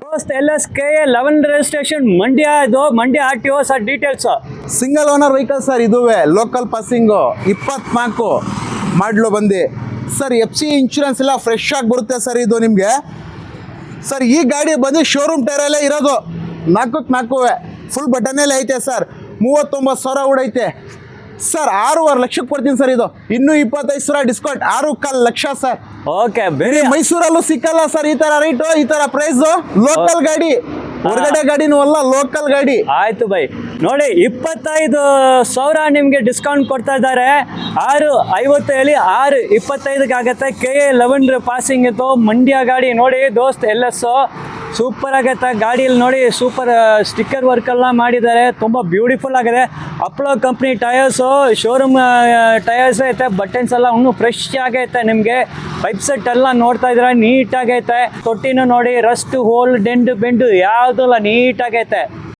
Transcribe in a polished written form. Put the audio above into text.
ದೋಸ್ತ್ LSK11 registration Mandya, ಇದು Mandya RTO sir. Details single owner vehicle sir. ಇದುವೇ ಲೋಕಲ್ ಪಾಸಿಂಗು 24 ಮಾಡ್ಲು ಬಂದು ಸರ್. FC ಇನ್ಶೂರೆನ್ಸ್ ಎಲ್ಲ ಫ್ರೆಶ್ ಆಗಿ ಬರುತ್ತೆ ಸರ್. ಇದು ನಿಮಗೆ ಸರ್ ಈ ಗಾಡಿ ಬಂದು ಶೋರೂಮ್ ಟೈರಲ್ಲೇ ಇರೋದು. 4 ಫುಲ್ ಬಟನಲ್ಲೇ ಐತೆ ಸರ್. 39,000 ಉಡೈತೆ ಸರ್. 6.5 ಲಕ್ಷಕ್ಕೆ ಕೊಡ್ತೀನಿ ಸರ್. ಇದು ಇನ್ನೂ 25,000 ಡಿಸ್ಕೌಂಟ್, 6.25 ಲಕ್ಷ ಸರ್. ಓಕೆ, ಬೇರೆ ಮೈಸೂರಲ್ಲೂ ಸಿಕ್ಕಲ್ಲ ಸರ್ ಈ ತರ ರೈಟು, ಈ ತರ ಪ್ರೈಸ್. ಲೋಕಲ್ ಗಾಡಿ, ಹೊರಗಡೆ ಗಾಡಿನೂ ಅಲ್ಲ, ಲೋಕಲ್ ಗಾಡಿ. ಆಯ್ತು ಬೈ. ನೋಡಿ 25,000 ನಿಮಗೆ ಡಿಸ್ಕೌಂಟ್ ಕೊಡ್ತಾ ಇದ್ದಾರೆ. 6.50 ಹೇಳಿ 6.25 ಆಗುತ್ತೆ. KA11 ಪಾಸಿಂಗ್ ಇತ್ತು, ಮಂಡ್ಯ ಗಾಡಿ. ನೋಡಿ ದೋಸ್ತ್ LS ಸೂಪರ್ ಆಗೈತೆ ಗಾಡಿಯಲ್ಲಿ. ನೋಡಿ ಸೂಪರ್ ಸ್ಟಿಕ್ಕರ್ ವರ್ಕ್ ಎಲ್ಲ ಮಾಡಿದ್ದಾರೆ, ತುಂಬ ಬ್ಯೂಟಿಫುಲ್ ಆಗಿದೆ. ಅಪ್ಲೋ ಕಂಪ್ನಿ ಟಯರ್ಸು, ಶೋರೂಮ್ ಟಯರ್ಸ್ ಐತೆ. ಬಟನ್ಸ್ ಎಲ್ಲ ಇನ್ನೂ ಫ್ರೆಶ್ ಆಗೈತೆ. ನಿಮಗೆ ಪೈಪ್ ಸೆಟ್ ಎಲ್ಲ ನೋಡ್ತಾ ಇದ್ರೆ ನೀಟ್ ಆಗೈತೆ. ತೊಟ್ಟಿನೂ ನೋಡಿ ರಸ್ಟ್, ಹೋಲ್, ಡೆಂಡು ಬೆಂಡು ಯಾವುದೂ ಇಲ್ಲ, ನೀಟ್ ಆಗೈತೆ.